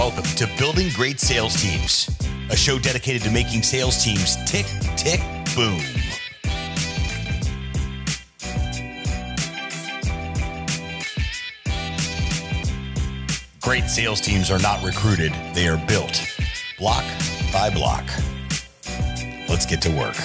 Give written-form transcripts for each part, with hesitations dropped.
Welcome to Building Great Sales Teams, a show dedicated to making sales teams tick, tick, boom. Great sales teams are not recruited, they are built, block by block. Let's get to work.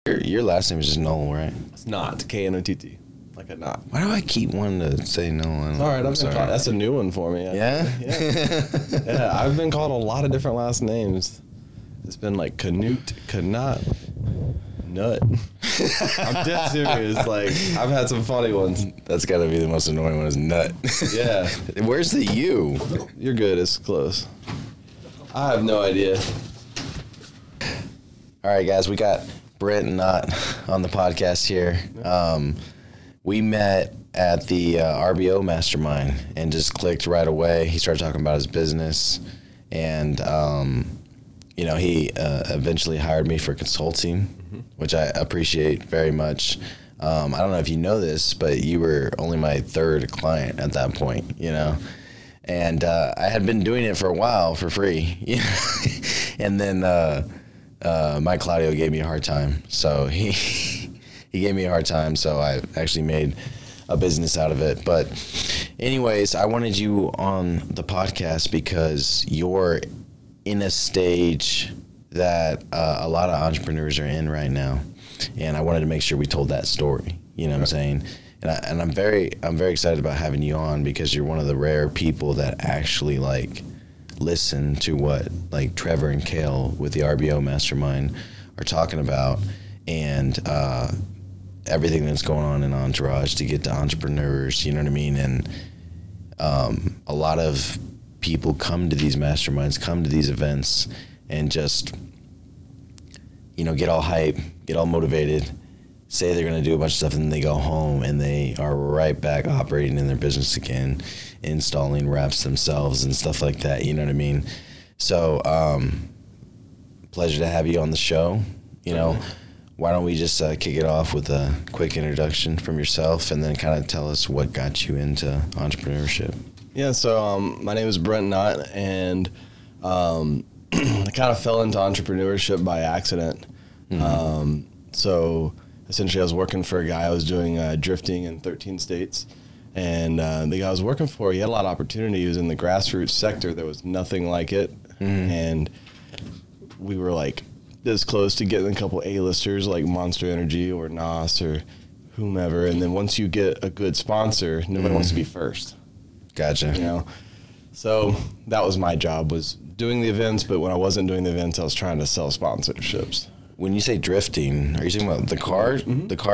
Your last name is just Knoll, right? It's Knott, K-N-O-T-T, like a knot. Why do I keep wanting to say Knoll? All right, I'm sorry. That's a new one for me. Yeah? Yeah, I've been called a lot of different last names. It's been like Canute, Knott, Nut. I'm dead serious. Like, I've had some funny ones. That's got to be the most annoying one is Nut. Yeah. Where's the U? You're good. It's close. I have no idea. All right, guys, we got Brent Knott on the podcast here. We met at the RBO Mastermind and just clicked right away. He started talking about his business, and he eventually hired me for consulting, which I appreciate very much. I don't know if you know this, but you were only my third client at that point, and I had been doing it for a while for free, and then Mike Claudio gave me a hard time, so he gave me a hard time, so I actually made a business out of it. But anyways, I wanted you on the podcast because you're in a stage that a lot of entrepreneurs are in right now, and I wanted to make sure we told that story. You know what I'm saying? And I'm very excited about having you on because you're one of the rare people that actually listen to what Trevor and Kale with the RBO Mastermind are talking about, and everything that's going on in Entourage to get to entrepreneurs, you know what I mean? And a lot of people come to these masterminds, come to these events, and just, get all hype, get all motivated, say they're going to do a bunch of stuff, and then they go home and they are right back operating in their business again, installing reps themselves and stuff like that, you know what I mean? So, pleasure to have you on the show. Why don't we just kick it off with a quick introduction from yourself, and then kind of tell us what got you into entrepreneurship. Yeah, so my name is Brent Knott, and I kind of fell into entrepreneurship by accident. So essentially I was working for a guy. I was doing drifting in 13 states. And the guy I was working for, he had a lot of opportunity. He was in the grassroots sector. There was nothing like it. And we were this close to getting a couple A-listers like Monster Energy or NOS or whomever. And then once you get a good sponsor, nobody wants to be first. Gotcha. So that was my job, was doing the events. But when I wasn't doing the events, I was trying to sell sponsorships. When you say drifting, are you talking about the car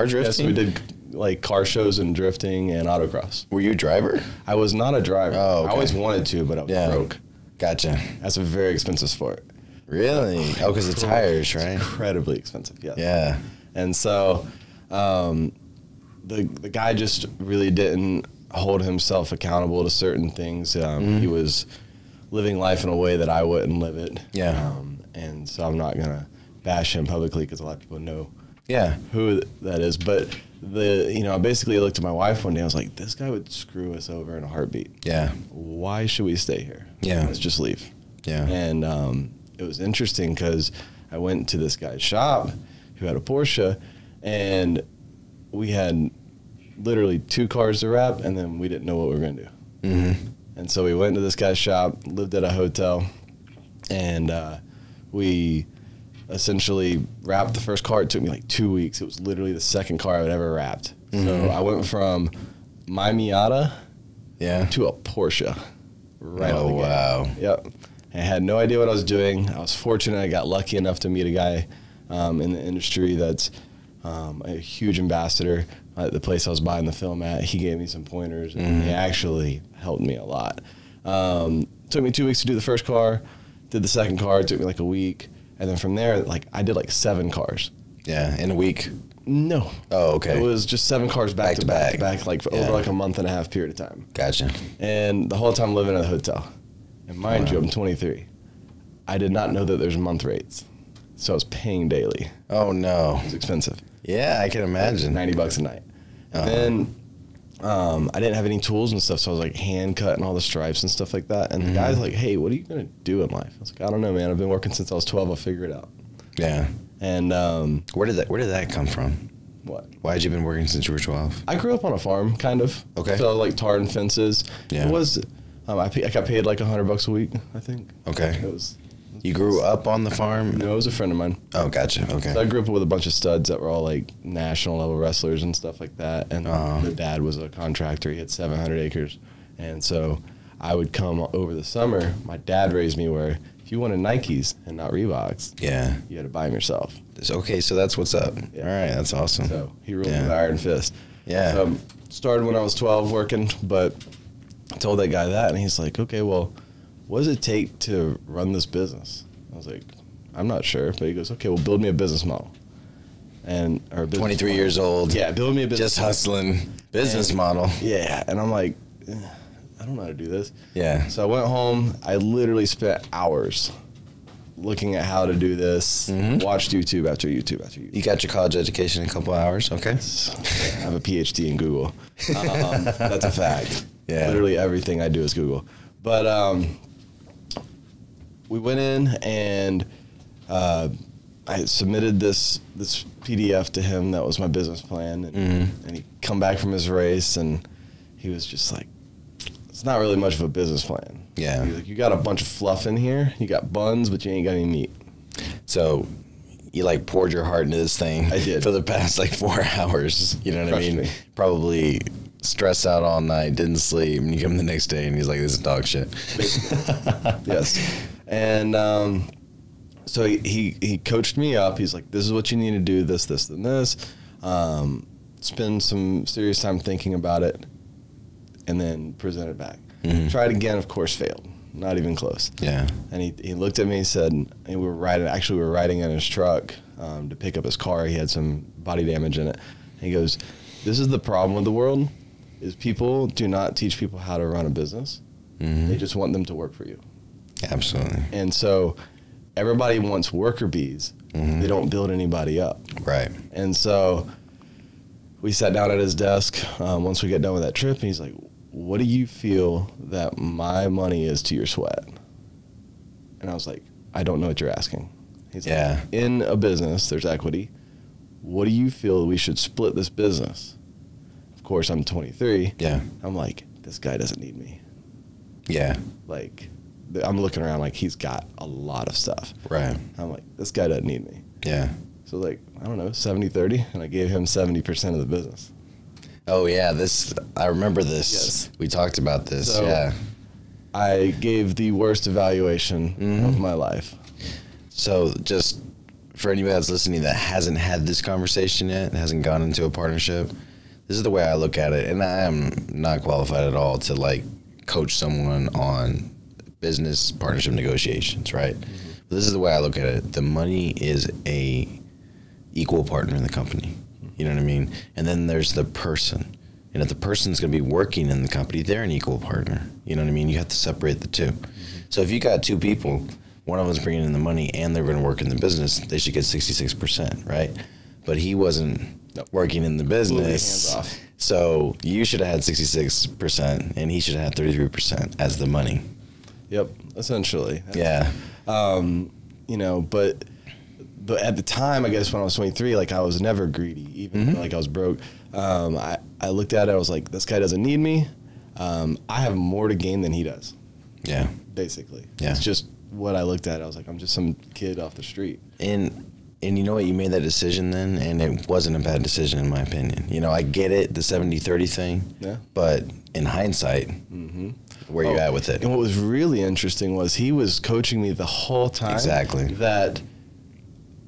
drifting? Yes, we did car shows and drifting and autocross. Were you a driver? I was not a driver. Oh, okay. I always wanted to, but I was broke. Gotcha. That's a very expensive sport. Really? Oh, because the tires, right? It's incredibly expensive, yes. Yeah. And so the guy just really didn't hold himself accountable to certain things. He was living life in a way that I wouldn't live it. Yeah. And so I'm not going to bash him publicly because a lot of people know who that is. But I basically looked at my wife one day. I was like, this guy would screw us over in a heartbeat. Yeah. Why should we stay here? Yeah. Let's just leave. Yeah. And it was interesting because I went to this guy's shop who had a Porsche, and we had literally 2 cars to wrap, and then we didn't know what we were going to do. And so we went to this guy's shop, lived at a hotel, and we essentially wrapped the first car. It took me 2 weeks. It was literally the second car I had ever wrapped. So I went from my Miata to a Porsche right on the gate. Wow. Yep. I had no idea what I was doing. I was fortunate. I got lucky enough to meet a guy in the industry that's a huge ambassador at the place I was buying the film at. He gave me some pointers, and he actually helped me a lot. Took me 2 weeks to do the first car. Did the second car. It took me a week. And then from there, I did 7 cars. Yeah, in a week? No. Oh, okay. It was just 7 cars back to back for over a month and a half period of time. Gotcha. And the whole time living in a hotel. And mind you, I'm 23. I did not know that there's month rates. So I was paying daily. Oh no. It was expensive. Yeah, I can imagine. $90 a night. And then I didn't have any tools and stuff, so I was like hand cutting all the stripes and stuff like that. And the guy's like, "Hey, what are you gonna do in life?" I was like, "I don't know, man. I've been working since I was 12. I'll figure it out." Yeah. And Where did that come from? what? Why had you been working since you were 12? I grew up on a farm, kind of. Okay. So like tarring fences. Yeah. It was. I got paid like $100 a week, I think. Okay. It was. You grew up on the farm? No, it was a friend of mine. Oh, gotcha. Okay. So I grew up with a bunch of studs that were all like national level wrestlers and stuff like that. And the dad was a contractor. He had 700 acres. And so I would come over the summer. My dad raised me where if you wanted Nikes and not Reeboks, Yeah. you had to buy them yourself. Okay, so that's what's up. Yeah. All right, that's awesome. So he ruled Yeah. with iron fist. Yeah. So started when I was 12 working, but I told that guy that, and he's like, "Okay, well, what does it take to run this business?" I was like, "I'm not sure," but he goes, "Okay, well, build me a business model." And or 23 years old. Yeah, build me a business. Just hustling business model. Yeah, and I'm like, I don't know how to do this. Yeah. So I went home. I literally spent hours looking at how to do this. Watched YouTube after YouTube after YouTube. You got your college education in a couple hours, okay? I have a PhD in Google. That's a fact. Yeah. Literally everything I do is Google. But we went in and I submitted this PDF to him that was my business plan. And he come back from his race and he was just like, it's not really much of a business plan. Yeah. He's like, you got a bunch of fluff in here. You got buns, but you ain't got any meat. So you like poured your heart into this thing. I did. For the past like 4 hours. You know what I Crushed mean? me. Probably stressed out all night, didn't sleep, and you come the next day and he's like, "This is dog shit." Yes. And so he coached me up. He's like, "This is what you need to do, this, and this. Spend some serious time thinking about it, and then present it back." Tried again, of course, failed. Not even close. Yeah. And he looked at me and said, and we were riding in his truck to pick up his car. He had some body damage in it. And he goes, "This is the problem with the world, is people do not teach people how to run a business. They just want them to work for you." Absolutely. And so everybody wants worker bees. They don't build anybody up. Right. And so we sat down at his desk once we get done with that trip, and he's like, "What do you feel that my money is to your sweat?" And I was like, "I don't know what you're asking." He's Yeah. like, "In a business, there's equity. What do you feel we should split this business?" Of course, I'm 23. Yeah. I'm like, this guy doesn't need me. Yeah. Like, I'm looking around like he's got a lot of stuff. Right. I'm like, this guy doesn't need me. Yeah. So like, I don't know, 70-30, and I gave him 70% of the business. Oh yeah, I remember this. Yes. We talked about this. So, yeah. I gave the worst evaluation of my life. So just for anybody that's listening that hasn't had this conversation yet, hasn't gone into a partnership, this is the way I look at it. And I am not qualified at all to like coach someone on business partnership negotiations, right? But this is the way I look at it. The money is a equal partner in the company. You know what I mean? And then there's the person. And if the person's going to be working in the company, they're an equal partner. You know what I mean? You have to separate the two. So if you got two people, one of them's bringing in the money and they're going to work in the business, they should get 66%, right? But he wasn't working in the business. Hands off. So you should have had 66% and he should have had 33% as the money. Yep, essentially. Yeah. You know, but at the time, I guess when I was 23, like I was never greedy, even like I was broke. I looked at it, I was like, this guy doesn't need me. I have more to gain than he does. Yeah. Basically. Yeah. It's just what I looked at. I was like, I'm just some kid off the street. And you know what? You made that decision then, and it wasn't a bad decision in my opinion. You know, I get it, the 70-30 thing. Yeah. But in hindsight, where you at with it? And what was really interesting was he was coaching me the whole time. Exactly. That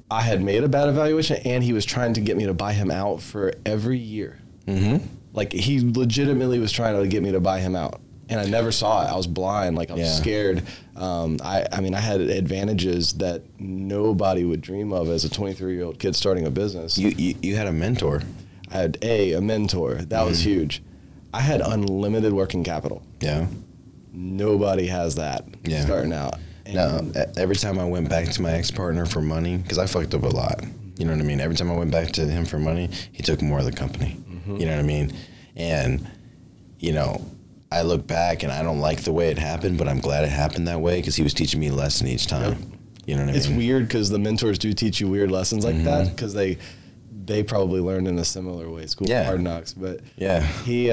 I had made a bad evaluation, and he was trying to get me to buy him out for every year. Like he legitimately was trying to get me to buy him out. And I never saw it. I was blind. Like I was scared. I mean, I had advantages that nobody would dream of as a 23-year-old kid starting a business. You had a mentor. I had a mentor. That was huge. I had unlimited working capital. Yeah. Nobody has that starting out. No, every time I went back to my ex-partner for money, because I fucked up a lot. You know what I mean? Every time I went back to him for money, he took more of the company. You know what I mean? And, you know, I look back and I don't like the way it happened, but I'm glad it happened that way because he was teaching me a lesson each time. Yep. You know what I mean? It's weird because the mentors do teach you weird lessons like that because they probably learned in a similar way, school of hard knocks. But he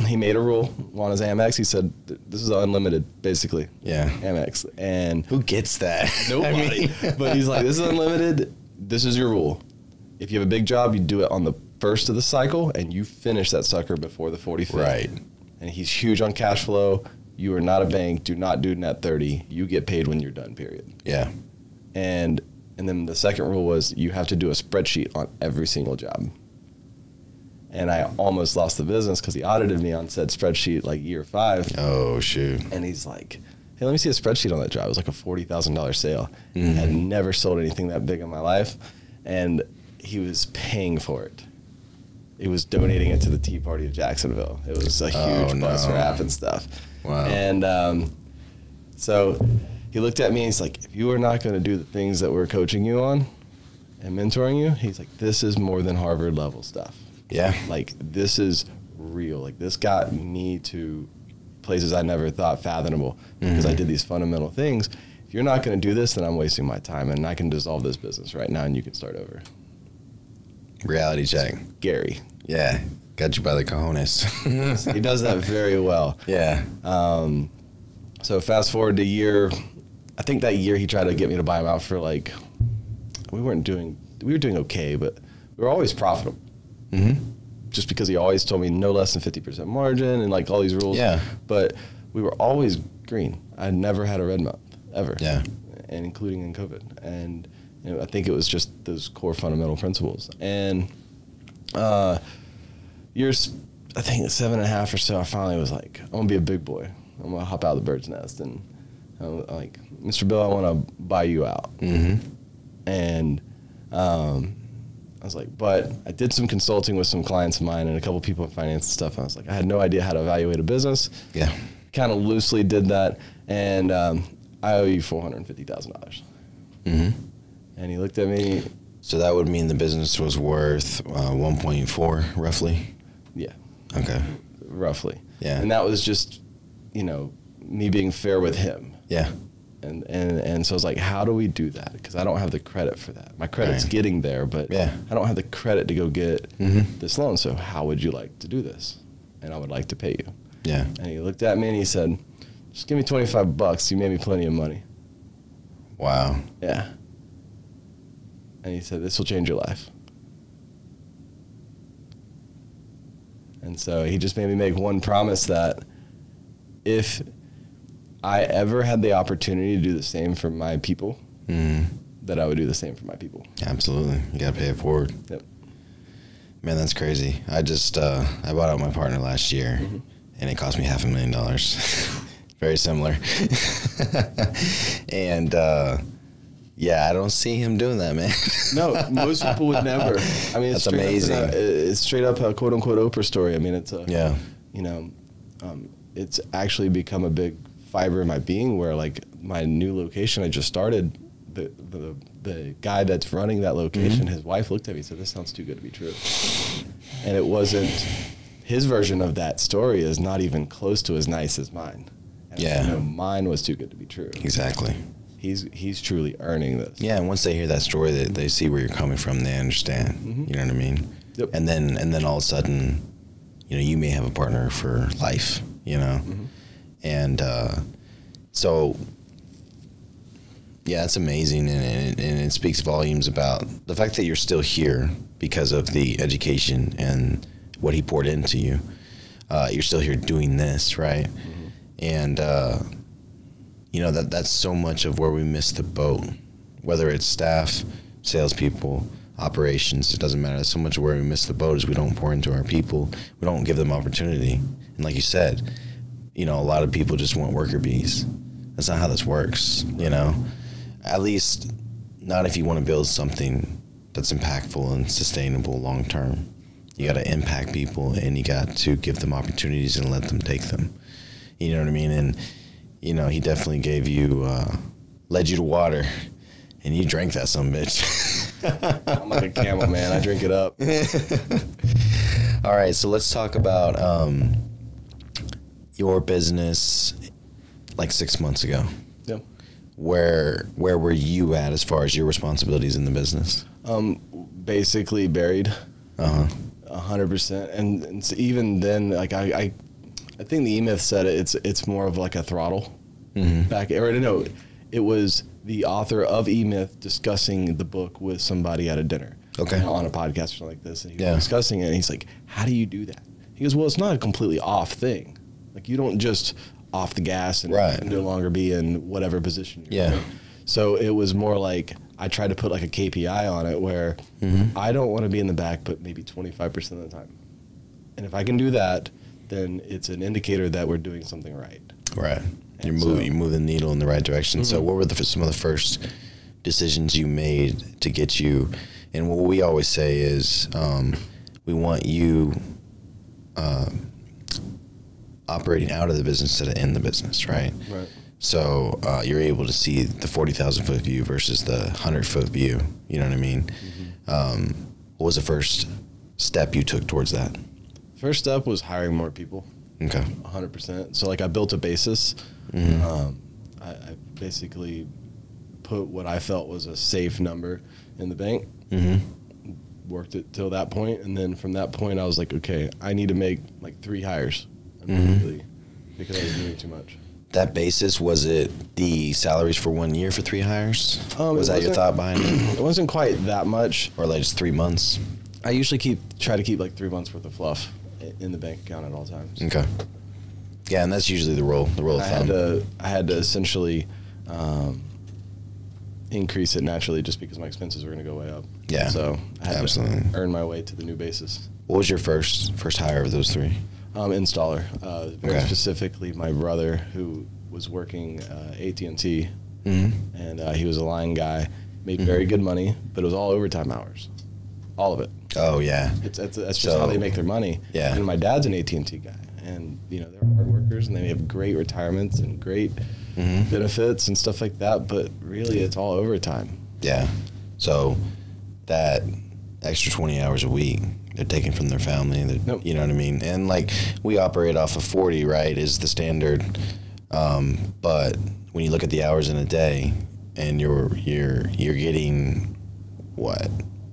he made a rule on his Amex. He said, this is unlimited, basically. Yeah. Amex. And who gets that? Nobody. But he's like, this is unlimited. This is your rule. If you have a big job, you do it on the first of the cycle, and you finish that sucker before the 45th. Right. And he's huge on cash flow. You are not a bank. Do not do net 30. You get paid when you're done, period. Yeah. And then the second rule was you have to do a spreadsheet on every single job. And I almost lost the business because he audited me on said spreadsheet like year 5. Oh, shoot. And he's like, hey, let me see a spreadsheet on that job. It was like a $40,000 sale. I had never sold anything that big in my life. And he was paying for it. He was donating it to the Tea Party of Jacksonville. It was a huge bus rap and stuff. Wow. And so he looked at me and he's like, if you are not going to do the things that we're coaching you on and mentoring you, he's like, this is more than Harvard level stuff. Yeah. Like, this is real. Like, this got me to places I never thought fathomable because I did these fundamental things. If you're not going to do this, then I'm wasting my time, and I can dissolve this business right now and you can start over. Reality check. Gary. Yeah. Got you by the cojones. He does that very well. Yeah. So fast forward to year, I think that year he tried to get me to buy him out for like, we were doing okay, but we were always profitable. Just because he always told me no less than 50% margin and like all these rules. Yeah. But we were always green. I never had a red month, ever. Yeah. And including in COVID. And you know, I think it was just those core fundamental principles. And years, I think 7.5 or so, I finally was like, I'm going to be a big boy. I'm going to hop out of the bird's nest. And I'm like, Mr. Bill, I want to buy you out. And I was like, but I did some consulting with some clients of mine and a couple people in finance and stuff. And I was like, I had no idea how to evaluate a business. Yeah. Kind of loosely did that. And I owe you $450,000. And he looked at me. So that would mean the business was worth 1.4 roughly? Yeah. Okay. Roughly. Yeah. And that was just, you know, me being fair with him. Yeah. And so I was like, how do we do that? Because I don't have the credit for that. My credit's getting there, but I don't have the credit to go get this loan. So how would you like to do this? And I would like to pay you. Yeah. And he looked at me and he said, just give me $25. You made me plenty of money. Wow. Yeah. And he said, this will change your life. And so he just made me make one promise that if I ever had the opportunity to do the same for my people, that I would do the same for my people. Absolutely. You got to pay it forward. Yep. Man, that's crazy. I just, I bought out my partner last year and it cost me $500,000. Very similar. And, yeah, I don't see him doing that, man. No, most people would never. I mean, it's that's amazing. It's straight up a quote unquote Oprah story. I mean, it's a, you know, it's actually become a big fiber in my being where like my new location I just started, the guy that's running that location, his wife looked at me and said, this sounds too good to be true. And it wasn't, his version of that story is not even close to as nice as mine. And I know mine was too good to be true. Exactly. He's truly earning this. Yeah, and once they hear that story, they see where you're coming from. They understand. You know what I mean? Yep. And then all of a sudden, you know, you may have a partner for life. You know, and so yeah, it's amazing, and it speaks volumes about the fact that you're still here because of the education and what he poured into you. You're still here doing this, right? And you know, that's so much of where we miss the boat, whether it's staff, salespeople, operations, it doesn't matter. That's so much of where we miss the boat is we don't pour into our people. We don't give them opportunity. And like you said, you know, a lot of people just want worker bees. That's not how this works, you know, at least not if you want to build something that's impactful and sustainable long term. You got to impact people and you got to give them opportunities and let them take them. You know what I mean? And you know, he definitely gave you, led you to water, and you drank that some bitch. I'm like a camel, man. I drink it up. All right, so let's talk about your business like 6 months ago. Yep. Where were you at as far as your responsibilities in the business? Basically buried. 100%. And so even then, like I think the E-Myth said it's more of like a throttle. Back, or no, it was the author of E-Myth discussing the book with somebody at a dinner. Okay. On a podcast or something like this. And he was discussing it, and he's like, how do you do that? He goes, well, it's not a completely off thing. Like, you don't just off the gas and no longer be in whatever position you're in. So it was more like I tried to put like a KPI on it where I don't want to be in the back, but maybe 25% of the time. And if I can do that, then it's an indicator that we're doing something right. Right. You move the needle in the right direction. So what were some of the first decisions you made to get you? And what we always say is we want you operating out of the business instead of in the business, right? Right. So you're able to see the 40,000-foot view versus the 100-foot view. You know what I mean? What was the first step you took towards that? First step was hiring more people. Okay. 100%. So like I built a basis. I basically put what I felt was a safe number in the bank. Worked it till that point, and then from that point I was like, okay, I need to make like 3 hires immediately because I was doing too much. That basis, was it the salaries for 1 year for 3 hires? Was that your thought behind it? It wasn't quite that much. Or like just 3 months? I usually try to keep like 3 months worth of fluff in the bank account at all times. Okay. Yeah, and that's usually the rule of thumb. I had to essentially increase it naturally just because my expenses were going to go way up. Yeah. So I had to earn my way to the new basis. What was your first hire of those 3? Installer. Very specifically, my brother who was working AT&T, and he was a line guy, made very good money, but it was all overtime hours, all of it. Oh yeah, that's just how they make their money. Yeah. And my dad's an AT&T guy, and you know they're hard workers, and they have great retirements and great benefits and stuff like that. But really, it's all overtime. Yeah. So that extra 20 hours a week they're taking from their family. You know what I mean? And like we operate off of 40, right? Is the standard. But when you look at the hours in a day, and you're getting what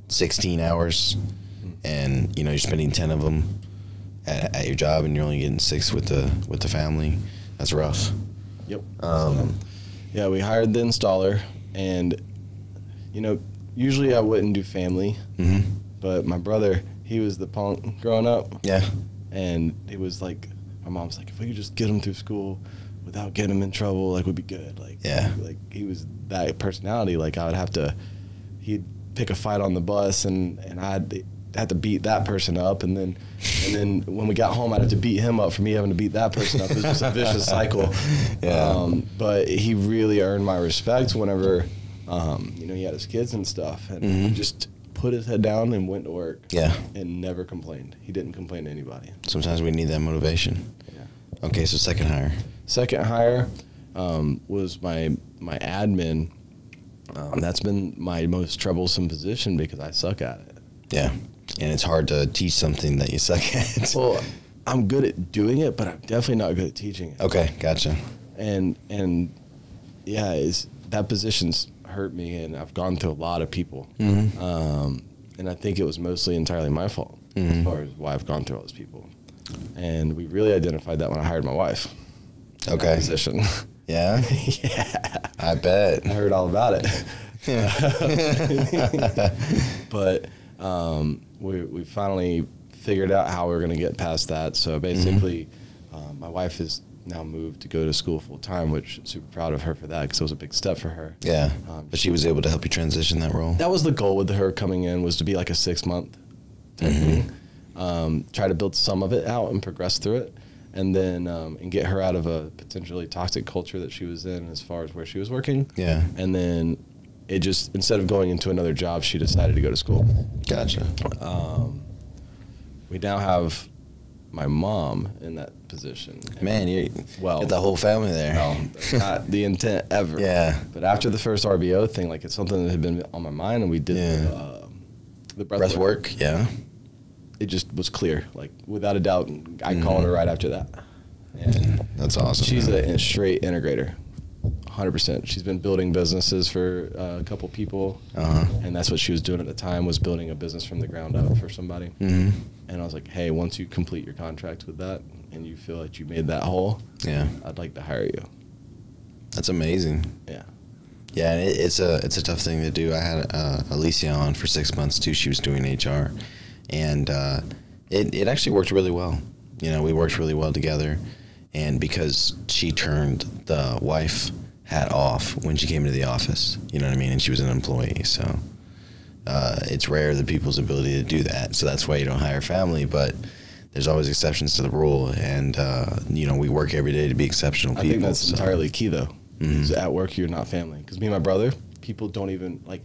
16 hours, and you know you're spending 10 of them at your job, and you're only getting 6 with the family. That's rough. Yep. Yeah, we hired the installer, and you know usually I wouldn't do family, but my brother, he was the punk growing up. Yeah. And it was like, my mom's like, if we could just get him through school without getting him in trouble, like, we'd be good. Like, like he was that personality. Like, I would have to, he'd pick a fight on the bus, and I'd have to beat that person up. And then when we got home, I'd have to beat him up for me having to beat that person up. It was just a vicious cycle. Yeah. But he really earned my respect whenever, you know, he had his kids and stuff. And he just put his head down and went to work. Yeah. And never complained. He didn't complain to anybody. Sometimes we need that motivation. Yeah. Okay, so second hire. Second hire was my admin. That's been my most troublesome position because I suck at it. Yeah. And it's hard to teach something that you suck at. Well, I'm good at doing it, but I'm definitely not good at teaching it. Okay, gotcha. And yeah, that position's hurt me, and I've gone through a lot of people. And I think it was mostly entirely my fault as far as why I've gone through all those people. And we really identified that when I hired my wife. Okay. That position. Yeah? Yeah. I bet. I heard all about it. But we finally figured out how we were going to get past that. So basically, my wife has now moved to go to school full time, which I'm super proud of her for that because it was a big step for her. Yeah. But she was able to help you transition that role. That was the goal with her coming in, was to be like a 6-month type thing. Try to build some of it out and progress through it, and then and get her out of a potentially toxic culture that she was in as far as where she was working. Yeah. And then it just, instead of going into another job, she decided to go to school. Gotcha. We now have my mom in that position. Man, you got the whole family there. No, that's not the intent ever. Yeah. But after the first RBO thing, like it's something that had been on my mind, and we did the breath work. Yeah. It just was clear, like without a doubt. I called her right after that. And that's awesome. She's a straight integrator. 100%. She's been building businesses for a couple people, and that's what she was doing at the time, was building a business from the ground up for somebody. And I was like, hey, once you complete your contract with that and you feel like you made that whole, I'd like to hire you. That's amazing. Yeah. Yeah, it's a tough thing to do. I had Alicia on for 6 months too. She was doing HR, and it actually worked really well. You know, we worked really well together, and because she turned the wife hat off when she came into the office, you know what I mean, and she was an employee, so it's rare that people's ability to do that. So that's why you don't hire family, but there's always exceptions to the rule, and you know, we work every day to be exceptional people. I think that's entirely key, though. At work, you're not family. Because me and my brother, people don't even, like,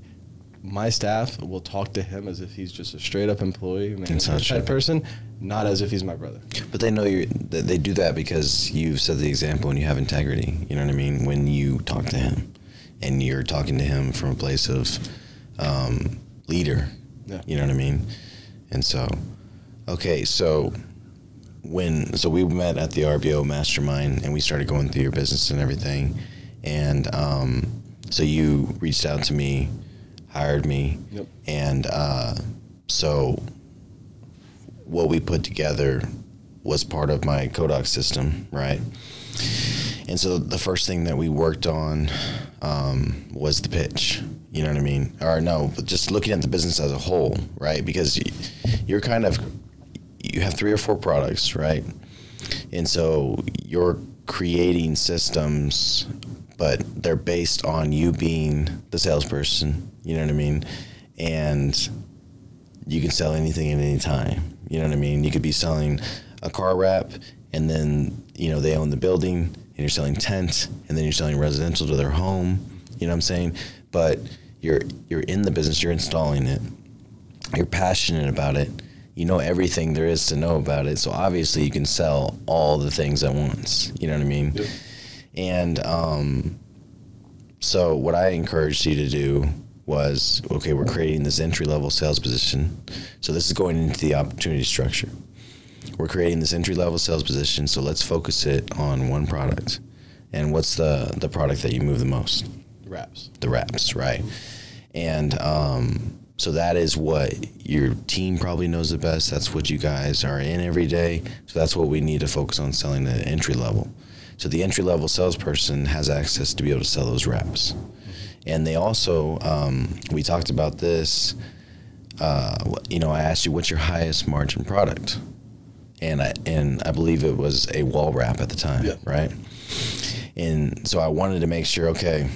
my staff will talk to him as if he's just a straight up employee, type person, not as if he's my brother. But they know they do that because you've set the example and you have integrity. You know what I mean? When you talk to him, and you're talking to him from a place of leader. Yeah. You know what I mean? And so, okay, so we met at the RBO Mastermind, and we started going through your business and everything. And so you reached out to me, hired me, and so what we put together was part of my Kodak system, right? And so the first thing that we worked on was the pitch, you know what I mean? Or no, but just looking at the business as a whole, right? Because you have 3 or 4 products, right? And so you're creating systems, but they're based on you being the salesperson, you know what I mean? And you can sell anything at any time, you know what I mean? You could be selling a car wrap, and then, you know, they own the building, and you're selling tent, and then you're selling residential to their home, you know what I'm saying? But you're in the business, you're installing it, you're passionate about it, you know everything there is to know about it, so obviously you can sell all the things at once, you know what I mean? Yep. And so what I encouraged you to do was, okay, we're creating this entry-level sales position. So this is going into the opportunity structure. We're creating this entry-level sales position, so let's focus it on one product. And what's the product that you move the most? The wraps, right? And so that is what your team probably knows the best. That's what you guys are in every day. So that's what we need to focus on, selling the entry level. So the entry level salesperson has access to be able to sell those wraps. And they also, we talked about this, you know, I asked you, what's your highest margin product? And I believe it was a wall wrap at the time, right? And so I wanted to make sure, okay,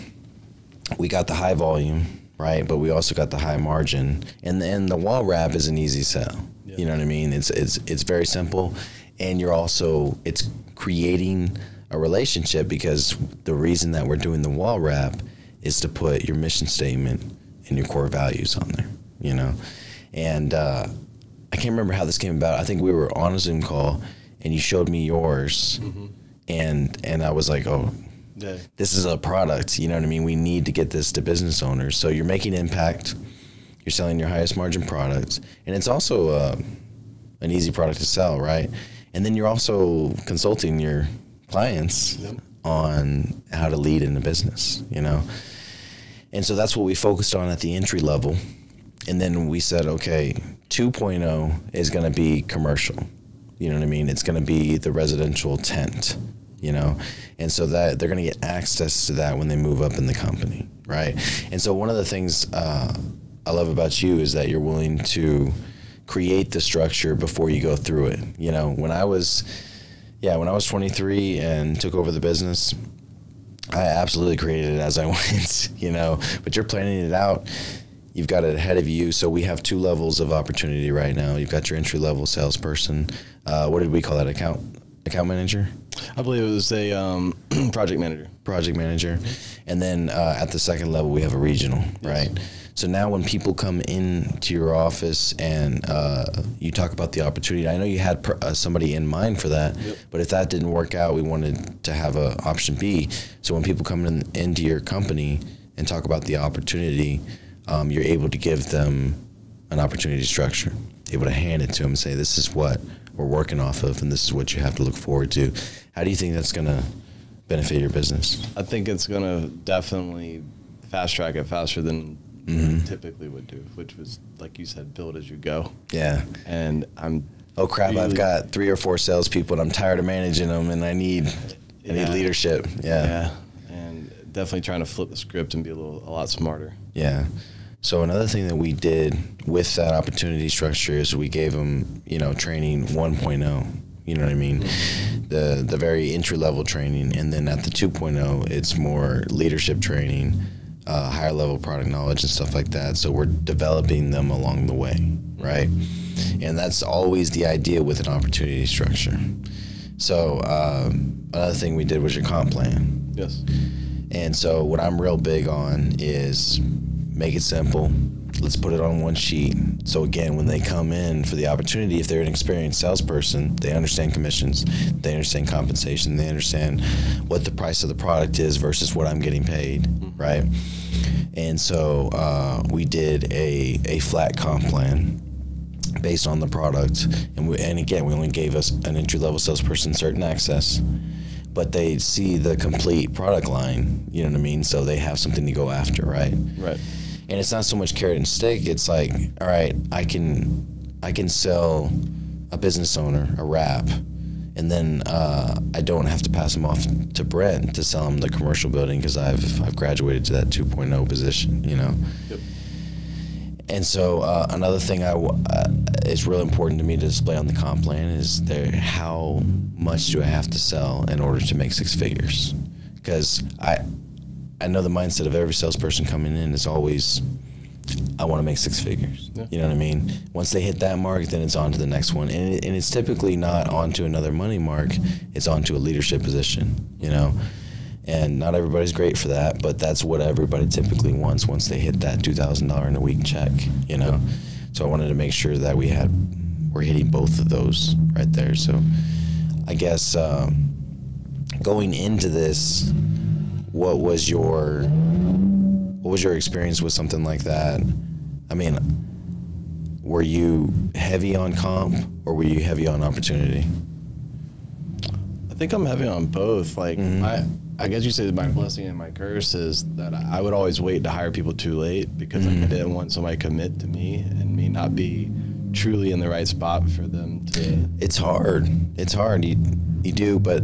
we got the high volume, right? But we also got the high margin, and then the wall wrap is an easy sell. Yeah. You know what I mean? It's very simple, and it's creating a relationship, because the reason that we're doing the wall wrap is to put your mission statement and your core values on there. You know, and I can't remember how this came about. I think we were on a Zoom call, and you showed me yours, and I was like, oh. Yeah. This is a product, you know what I mean? We need to get this to business owners. So you're making impact, you're selling your highest margin products, and it's also an easy product to sell, right? And then you're also consulting your clients on how to lead in the business, you know? And so that's what we focused on at the entry level. And then we said, okay, 2.0 is going to be commercial. You know what I mean? It's going to be the residential tent, you know? And so that they're going to get access to that when they move up in the company, right? And so one of the things I love about you is that you're willing to create the structure before you go through it. You know, when I was 23 and took over the business, I absolutely created it as I went, you know, but you're planning it out. You've got it ahead of you. So we have 2 levels of opportunity right now. You've got your entry-level salesperson. What did we call that? account manager? I believe it was a project manager. Project manager. And then at the second level, we have a regional, right? So now when people come into your office and you talk about the opportunity, I know you had somebody in mind for that, but if that didn't work out, we wanted to have a option B. So when people come into your company and talk about the opportunity, you're able to give them an opportunity structure, able to hand it to them and say, this is what we're working off of and this is what you have to look forward to. How do you think that's going to benefit your business? I think it's going to definitely fast track it faster than typically would do, which was, like you said, build as you go. Yeah. And oh crap, I've got 3 or 4 salespeople and I'm tired of managing them and I need leadership. Yeah. And definitely trying to flip the script and be a lot smarter. Yeah. So another thing that we did with that opportunity structure is we gave them, training 1.0. You know what I mean? The very entry level training, and then at the 2.0, it's more leadership training, higher level product knowledge and stuff like that. So we're developing them along the way, right? And that's always the idea with an opportunity structure. So another thing we did was your comp plan. Yes. And so what I'm real big on is make it simple. Let's put it on one sheet. So again, when they come in for the opportunity, if they're an experienced salesperson, they understand commissions, they understand compensation, they understand what the price of the product is versus what I'm getting paid, right? And so we did a flat comp plan based on the product. And again, we only gave us an entry-level salesperson certain access, but they see the complete product line, you know what I mean? So they have something to go after, right? Right. And it's not so much carrot and stick. It's like, all right, I can sell a business owner a wrap, and then I don't have to pass them off to Brent to sell him the commercial building because I've graduated to that 2.0 position, Yep. And so another thing is really important to me to display on the comp plan is how much do I have to sell in order to make 6 figures? Because I know the mindset of every salesperson coming in is always, I want to make 6 figures. Yeah. You know what I mean? Once they hit that mark, then it's on to the next one. And it's typically not on to another money mark. It's on to a leadership position, And not everybody's great for that, but that's what everybody typically wants once they hit that $2,000 in a week check, Yeah. So I wanted to make sure that we're hitting both of those right there. So I guess going into this, what was your experience with something like that? I mean, were you heavy on comp or were you heavy on opportunity? I think I'm heavy on both. Like I guess you say my blessing and my curse is that I would always wait to hire people too late because I didn't want somebody to commit to me and me not be truly in the right spot for them to. It's hard. It's hard. You do, but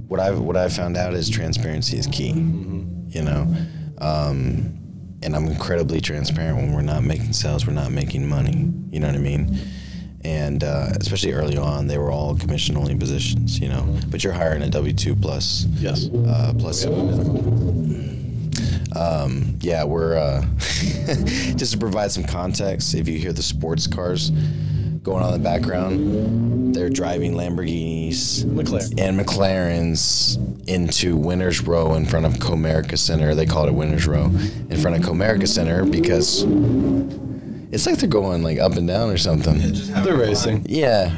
what I've found out is transparency is key. And I'm incredibly transparent when we're not making sales, we're not making money. You know what I mean? And especially early on, they were all commission-only positions, But you're hiring a W-2 plus. Yes. Plus. Yeah, we're just to provide some context. If you hear the sports cars going on in the background, they're driving Lamborghinis and McLarens into Winners Row in front of Comerica Center. They call it Winners Row in front of Comerica Center because it's like they're going like up and down or something. They're racing. Yeah.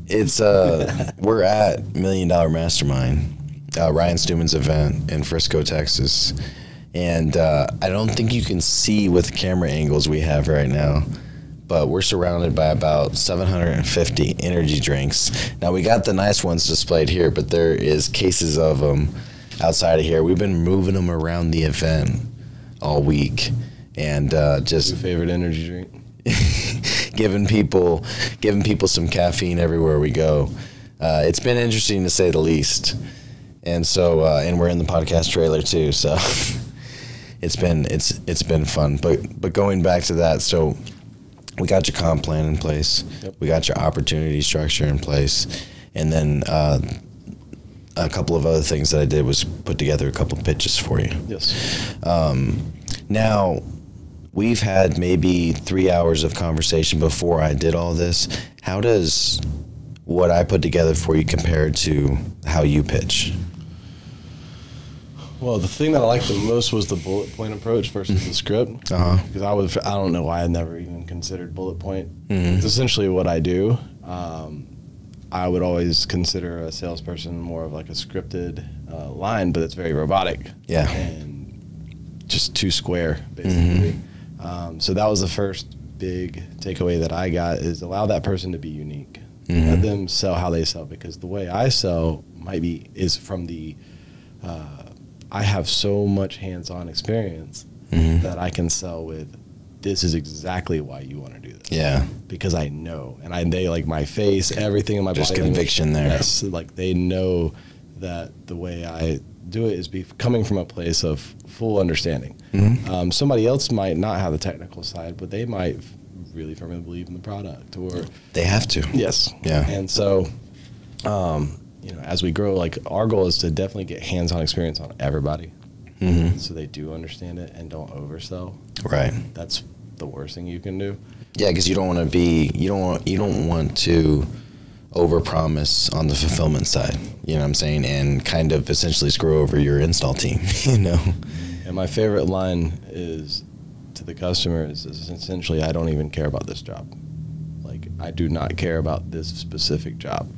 It's we're at $1 Million Mastermind, Ryan Stewman's event in Frisco, Texas. And I don't think you can see with the camera angles we have right now, but we're surrounded by about 750 energy drinks. Now we got the nice ones displayed here, but there is cases of them outside of here. We've been moving them around the event all week, and just your favorite energy drink, giving people some caffeine everywhere we go. It's been interesting to say the least, and so and we're in the podcast trailer too, so it's been fun. But going back to that, so. We got your comp plan in place. Yep. We got your opportunity structure in place. And then a couple of other things that I did was put together a couple pitches for you. Yes. Now, we've had maybe 3 hours of conversation before I did all this. what I put together for you compared to how you pitch? Well, the thing that I liked the most was the bullet point approach versus the script. Because I don't know why I never even considered bullet point. It's essentially what I do. I would always consider a salesperson more of like a scripted line, but it's very robotic. Yeah. And just too square, basically. So that was the first big takeaway that I got, is allow that person to be unique. Let them sell how they sell, because the way I sell is from the I have so much hands-on experience that I can sell with, this is exactly why you want to do this. Yeah. Because I know, and they like my face, everything in my body. Just conviction there. Yes, like they know that the way I do it is coming from a place of full understanding. Somebody else might not have the technical side, but they might really firmly believe in the product, or they have to. Yes. Yeah. And so, as we grow, like our goal is to definitely get hands-on experience on everybody, so they do understand it and don't oversell. Right. That's the worst thing you can do. Yeah, because you don't want to overpromise on the fulfillment side. You know what I'm saying, and kind of essentially screw over your install team. And my favorite line is to the customer is essentially, I don't even care about this job. Like, I do not care about this specific job.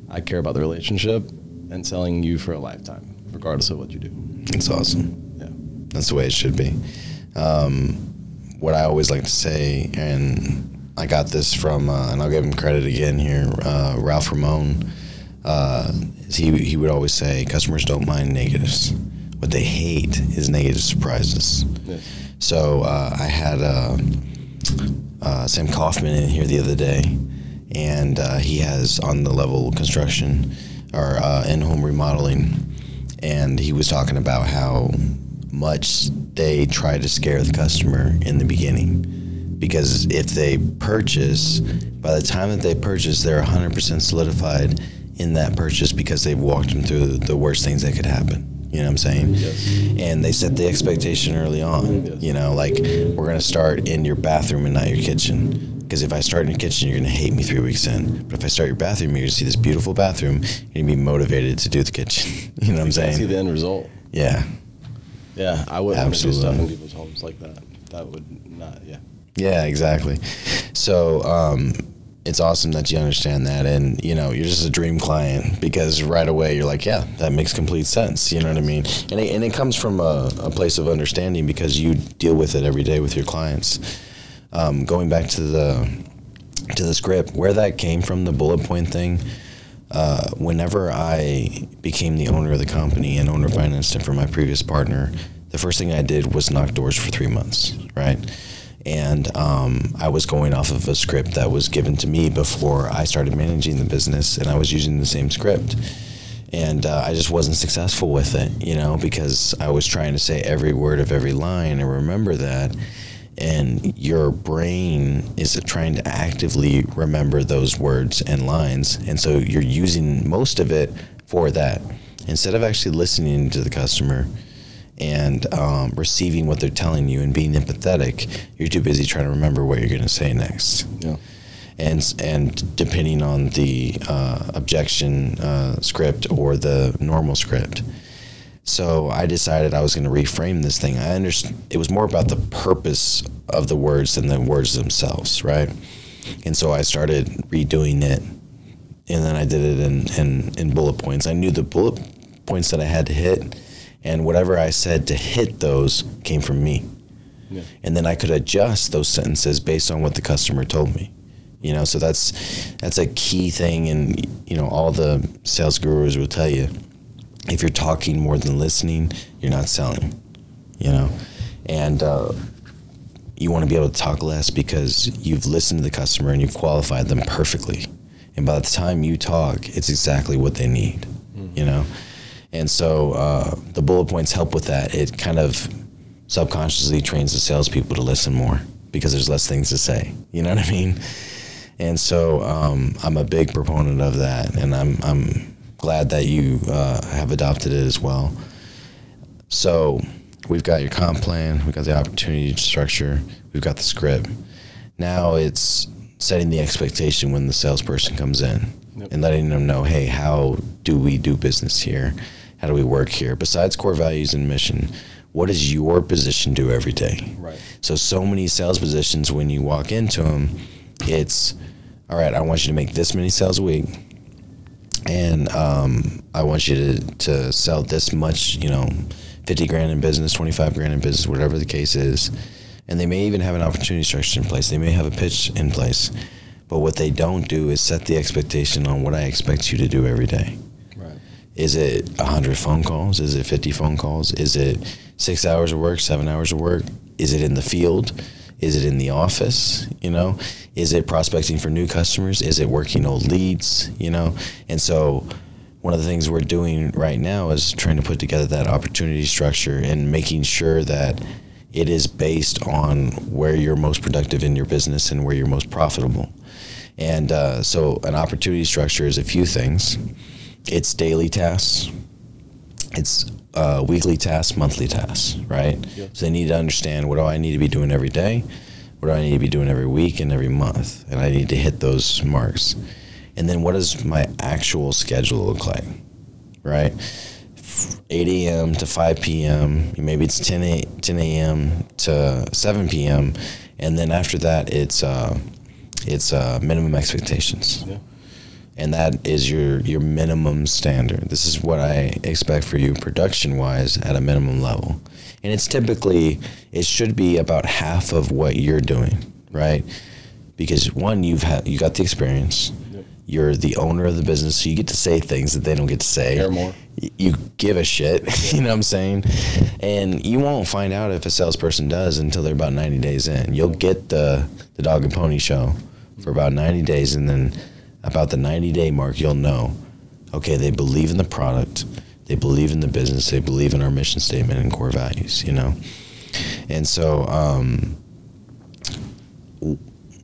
I care about the relationship and selling you for a lifetime, regardless of what you do. It's awesome. Yeah. That's the way it should be. What I always like to say, and I got this from, and I'll give him credit again here, Ralph Ramon, he would always say, customers don't mind negatives. What they hate is negative surprises. Yes. So I had Sam Kaufman in here the other day, and he has on the level construction or in-home remodeling, and he was talking about how much they try to scare the customer in the beginning, because if they purchase, by the time that they purchase, they're 100% solidified in that purchase because they've walked them through the worst things that could happen. You know what I'm saying? Yes. And they set the expectation early on. Yes. You know, like, we're going to start in your bathroom and not your kitchen. Because if I start in your kitchen, you're going to hate me 3 weeks in. But if I start your bathroom, you're going to see this beautiful bathroom. You're going to be motivated to do the kitchen. You know what I'm saying? See the end result. Yeah. Yeah, I wouldn't want to do Absolutely. stuff in people's homes like that. That would not, yeah. Yeah, exactly. So it's awesome that you understand that, and you're just a dream client, because right away you're like, yeah, that makes complete sense. You know what I mean? And it comes from a place of understanding, because you deal with it every day with your clients. Going back to the script, where that came from, the bullet point thing. Whenever I became the owner of the company and owner financed it for my previous partner, the first thing I did was knock doors for 3 months, right? And I was going off of a script that was given to me before I started managing the business, and I was using the same script. And I just wasn't successful with it, because I was trying to say every word of every line and remember that. And your brain is trying to actively remember those words and lines. And so you're using most of it for that, instead of actually listening to the customer and receiving what they're telling you and being empathetic. You're too busy trying to remember what you're going to say next. Yeah. And depending on the objection script or the normal script. So I decided I was going to reframe this thing. I understood it was more about the purpose of the words than the words themselves, right? And so I started redoing it, and then I did it in bullet points. I knew the bullet points that I had to hit, and whatever I said to hit those came from me. Yeah. And then I could adjust those sentences based on what the customer told me. So that's a key thing, and all the sales gurus will tell you, if you're talking more than listening, you're not selling, and you want to be able to talk less because you've listened to the customer and you've qualified them perfectly. And by the time you talk, it's exactly what they need, And so the bullet points help with that. It kind of subconsciously trains the salespeople to listen more because there's less things to say. You know what I mean? And so I'm a big proponent of that, and I'm glad that you have adopted it as well. So we've got your comp plan, we've got the opportunity structure, we've got the script. Now it's setting the expectation when the salesperson comes in. and letting them know, hey, how do we do business here? How do we work here? Besides core values and mission, what does your position do every day? Right. So many sales positions, when you walk into them, it's, all right, I want you to make this many sales a week, and I want you to sell this much, 50 grand in business, 25 grand in business, whatever the case is. And they may even have an opportunity structure in place. They may have a pitch in place. But what they don't do is set the expectation on what I expect you to do every day. Right. Is it 100 phone calls? Is it 50 phone calls? Is it 6 hours of work, 7 hours of work? Is it in the field? Is it in the office? Is it prospecting for new customers? Is it working old leads? And so one of the things we're doing right now is trying to put together that opportunity structure and making sure that it is based on where you're most productive in your business and where you're most profitable. And so an opportunity structure is a few things. It's daily tasks. It's weekly tasks, monthly tasks, right? Yep. So they need to understand, what do I need to be doing every day? What do I need to be doing every week and every month? And I need to hit those marks. And then what does my actual schedule look like, right? 8 a.m. to 5 p.m., maybe it's 10 a.m. to 7 p.m., and then after that, it's minimum expectations. Yeah. And that is your minimum standard. This is what I expect for you production-wise at a minimum level. And it's typically, it should be about half of what you're doing, right? Because one, you got the experience. Yep. You're the owner of the business, so you get to say things that they don't get to say. Care more. You give a shit, you know what I'm saying? And you won't find out if a salesperson does until they're about 90 days in. You'll get the dog and pony show for about 90 days, and then about the 90-day mark, you'll know, okay, they believe in the product, they believe in the business, they believe in our mission statement and core values, And so,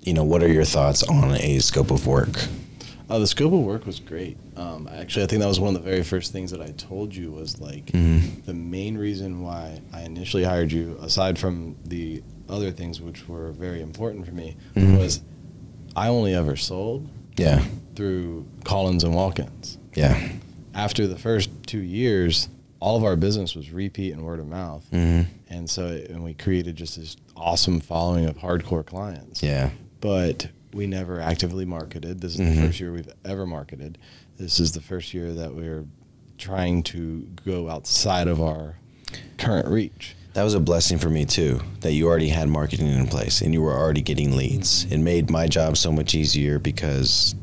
what are your thoughts on a scope of work? The scope of work was great. Actually, I think that was one of the very first things that I told you was the main reason why I initially hired you, aside from the other things which were very important for me, was I only ever sold through call-ins and walk-ins. Yeah. After the first 2 years, all of our business was repeat and word of mouth. And so we created just this awesome following of hardcore clients. Yeah. But we never actively marketed. This is the first year we've ever marketed. This is the first year that we're trying to go outside of our current reach. That was a blessing for me too, that you already had marketing in place and you were already getting leads. It made my job so much easier because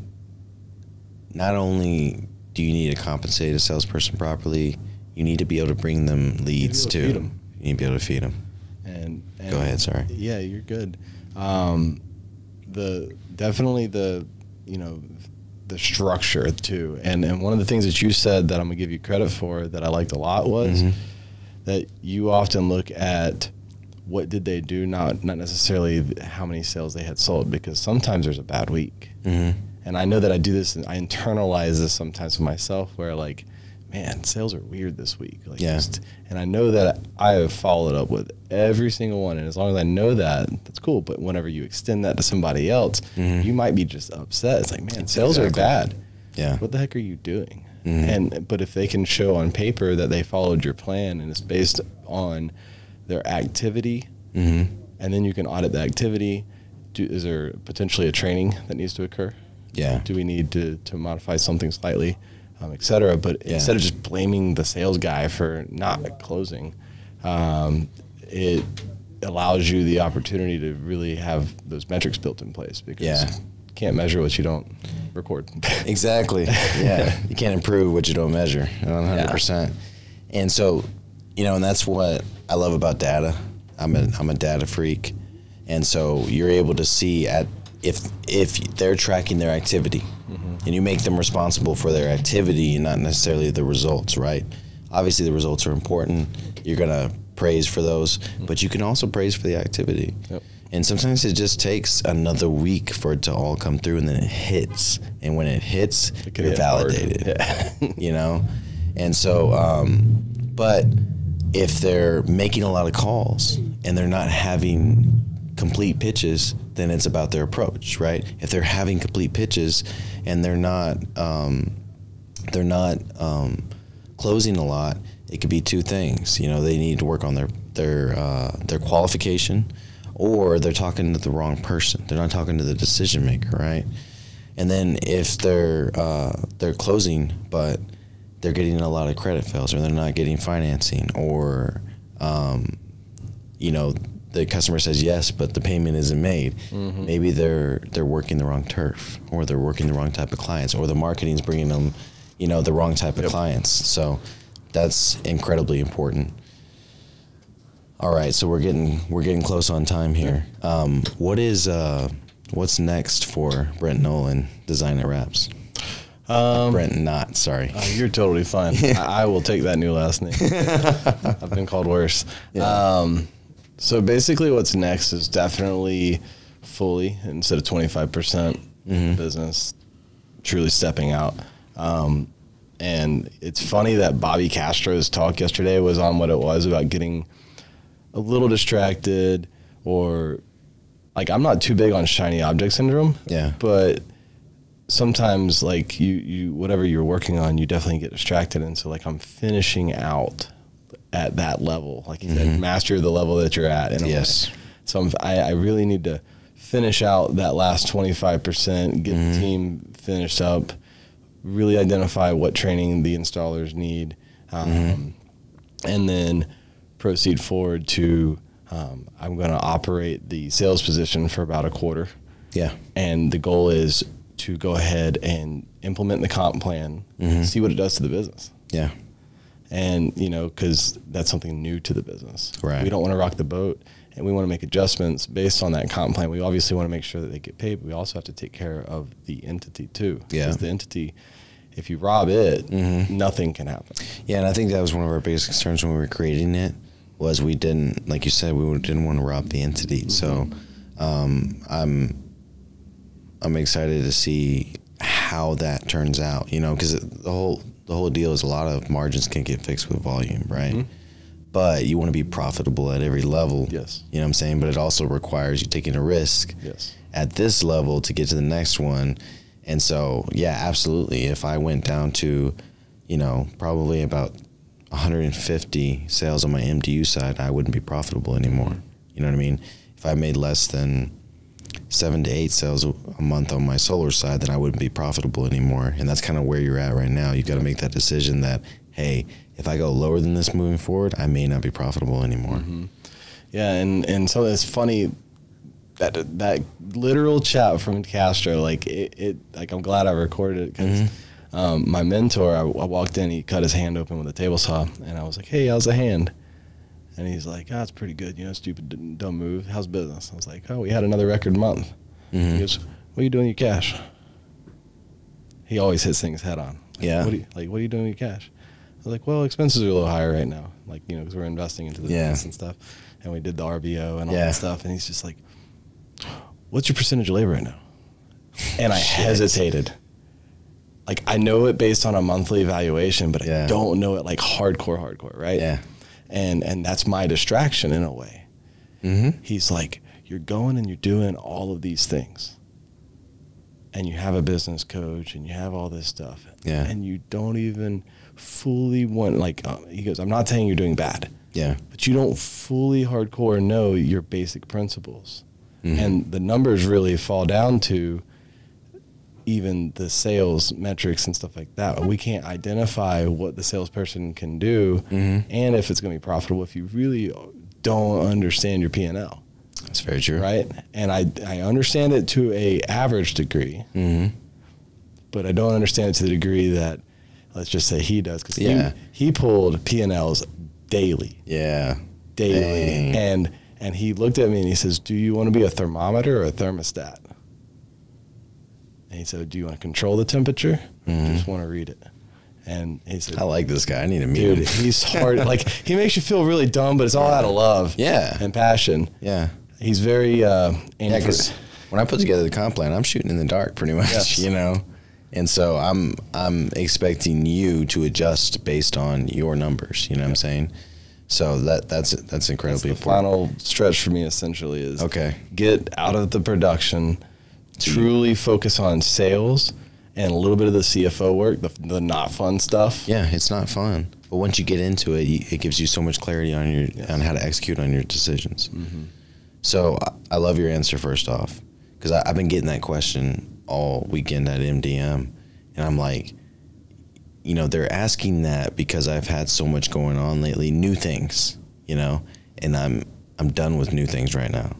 not only do you need to compensate a salesperson properly, you need to be able to bring them leads too. You need to be able to feed them. And go ahead, sorry. Yeah, you're good. Definitely the structure too. And one of the things that you said that I'm gonna give you credit for that I liked a lot was that you often look at what did they do, not necessarily how many sales they had sold, because sometimes there's a bad week. And I know that I do this, and I internalize this sometimes for myself, where man, sales are weird this week. And I know that I have followed up with every single one, and as long as I know that, that's cool. But whenever you extend that to somebody else, you might be just upset. It's man, sales are bad. Yeah. What the heck are you doing? But if they can show on paper that they followed your plan and it's based on their activity, and then you can audit the activity, is there potentially a training that needs to occur? Yeah. Do we need to modify something slightly, et cetera? But instead of just blaming the sales guy for not closing, it allows you the opportunity to really have those metrics built in place, because you can't measure what you don't record. Exactly. Yeah. You can't improve what you don't measure, 100%. And so, and that's what I love about data. I'm a data freak. And so you're able to see if they're tracking their activity, and you make them responsible for their activity and not necessarily the results, right? Obviously the results are important. You're going to praise for those, but you can also praise for the activity. Yep. And sometimes it just takes another week for it to all come through, and then it hits. And when it hits, you're validated, And so, but if they're making a lot of calls and they're not having complete pitches, then it's about their approach, right? If they're having complete pitches and they're not closing a lot, it could be two things. You know, they need to work on their qualification, or they're talking to the wrong person. They're not talking to the decision maker, right? And then if they're closing, but they're getting a lot of credit fails, or they're not getting financing, or you know, the customer says yes, but the payment isn't made. Maybe they're working the wrong turf, or they're working the wrong type of clients, or the marketing's bringing them, you know, the wrong type of clients. So that's incredibly important. All right, so we're getting close on time here. What's next for Brent Nolan, Design It Wraps? Brent Knott, sorry. You're totally fine. I will take that new last name. I've been called worse. Yeah. So basically what's next is definitely fully, instead of 25% business, truly stepping out. And it's funny that Bobby Castro's talk yesterday was on what it was about getting a little distracted, or like, I'm not too big on shiny object syndrome. Yeah. But sometimes, like, you whatever you're working on, you definitely get distracted. And so, like, I'm finishing out at that level, like you said, master the level that you're at. Yes. So I really need to finish out that last 25%, get the team finished up, really identify what training the installers need, and then proceed forward to, I'm going to operate the sales position for about a quarter. Yeah. And the goal is to go ahead and implement the comp plan, see what it does to the business. Yeah. And, you know, because that's something new to the business. Right. We don't want to rock the boat, and we want to make adjustments based on that comp plan. We obviously want to make sure that they get paid, but we also have to take care of the entity too. Yeah. Because the entity, if you rob it, nothing can happen. Yeah, and I think that was one of our biggest concerns when we were creating it, was we didn't, like you said, we didn't want to rob the entity. So I'm excited to see how that turns out, you know, because the whole deal is a lot of margins can get fixed with volume, right? But you want to be profitable at every level. Yes. You know what I'm saying? But it also requires you taking a risk at this level to get to the next one. And so, yeah, absolutely. If I went down to, you know, probably about 150 sales on my MDU side, I wouldn't be profitable anymore. You know what I mean? If I made less than 7 to 8 sales a month on my solar side, then I wouldn't be profitable anymore. And that's kind of where you're at right now. You've got to make that decision that, hey, if I go lower than this moving forward, I may not be profitable anymore. Yeah, and so it's funny that literal chat from Castro, like it like, I'm glad I recorded it, because my mentor, I walked in, he cut his hand open with a table saw, and I was like, hey, how's the hand? And he's like, oh, it's pretty good. You know, stupid, dumb move. How's business? I was like, oh, we had another record month. He goes, what are you doing with your cash? He always hits things head on. Yeah. What are you doing with your cash? I was like, well, expenses are a little higher right now. Like, you know, because we're investing into the business and stuff. And we did the RBO and all that stuff. And he's just like, what's your percentage of labor right now? And I hesitated. Like, I know it based on a monthly evaluation, but I don't know it like hardcore, right? Yeah. And that's my distraction in a way. He's like, you're going and you're doing all of these things, and you have a business coach and you have all this stuff, and you don't even fully want, like, he goes, I'm not saying you're doing bad, but you don't fully hardcore know your basic principles. And the numbers really fall down to even the sales metrics and stuff like that. We can't identify what the salesperson can do and if it's going to be profitable if you really don't understand your P&L. That's very true. Right? And I understand it to a average degree, but I don't understand it to the degree that, let's just say, he does, because he pulled P&Ls daily. Daily. Dang. And he looked at me and he says, do you want to be a thermometer or a thermostat? And he said, do you want to control the temperature or just want to read it? And he said, I like this guy. I need to meet him. He's hard. Like, he makes you feel really dumb, but it's all out of love and passion. He's very because when I put together the comp plan, I'm shooting in the dark pretty much, you know? And so I'm expecting you to adjust based on your numbers, you know what I'm saying? So that's incredibly The important. final stretch for me essentially is Get out of the production, truly focus on sales and a little bit of the CFO work, the not fun stuff. Yeah, it's not fun. But once you get into it, it gives you so much clarity on how to execute on your decisions. Mm-hmm. So I love your answer, first off, because I've been getting that question all weekend at MDM, and I'm like, they're asking that because I've had so much going on lately, new things, and I'm done with new things right now.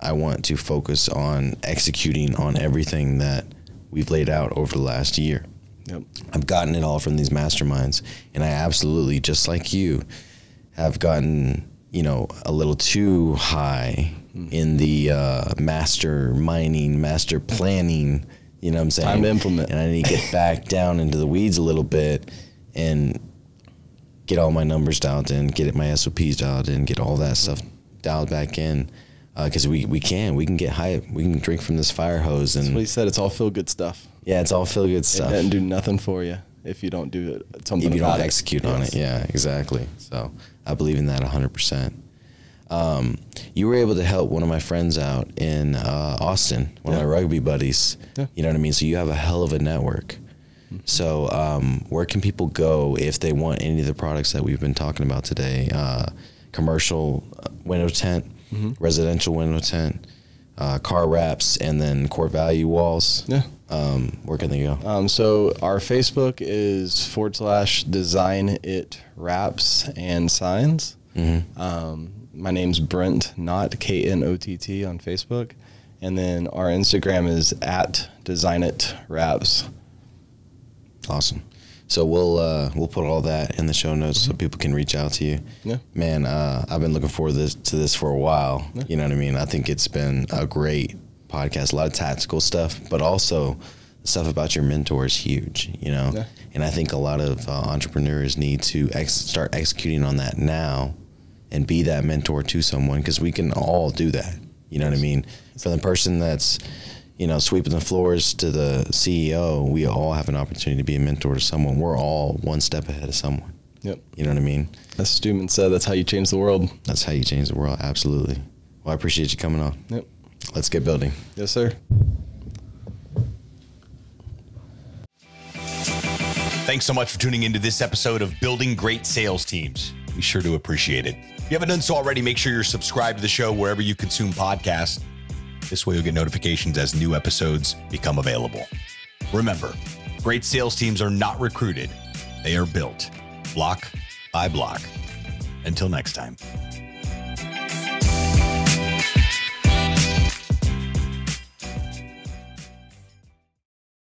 I want to focus on executing on everything that we've laid out over the last year. Yep. I've gotten it all from these masterminds, and I absolutely, just like you, have gotten, a little too high in the master mining, master planning, you know what I'm saying? Time to implement. And I need to get back down into the weeds a little bit and get all my numbers dialed in, get my SOPs dialed in, get all that stuff dialed back in. Because we can get hype. We can drink from this fire hose. And that's what he said. It's all feel good stuff. Yeah, it's all feel good stuff. It doesn't do nothing for you if you don't do something. If you don't execute on it. Yeah, exactly. So I believe in that 100%. You were able to help one of my friends out in Austin, one of my rugby buddies. Yeah. You know what I mean? So you have a hell of a network. Mm-hmm. So where can people go if they want any of the products that we've been talking about today? Commercial window tent, residential window tent, car wraps, and then core value walls. Yeah. Where can they go? So our Facebook is /design it wraps and signs. Mm-hmm. My name's Brent Knott, KNOTT on Facebook. And then our Instagram is @designitrwraps. Awesome. So we'll put all that in the show notes so people can reach out to you. Yeah. Man, I've been looking forward to this for a while. Yeah. You know what I mean? I think it's been a great podcast, a lot of tactical stuff, but also the stuff about your mentor is huge, Yeah. And I think a lot of entrepreneurs need to start executing on that now and be that mentor to someone, because we can all do that. You know what I mean? From the person that's sweeping the floors to the CEO, we all have an opportunity to be a mentor to someone. We're all one step ahead of someone. Yep. You know what I mean? As Stuman said, that's how you change the world. That's how you change the world. Absolutely. Well, I appreciate you coming on. Yep. Let's get building. Yes, sir. Thanks so much for tuning into this episode of Building Great Sales Teams. We sure do appreciate it. If you haven't done so already, make sure you're subscribed to the show wherever you consume podcasts. This way you'll get notifications as new episodes become available. Remember, great sales teams are not recruited. They are built block by block. Until next time.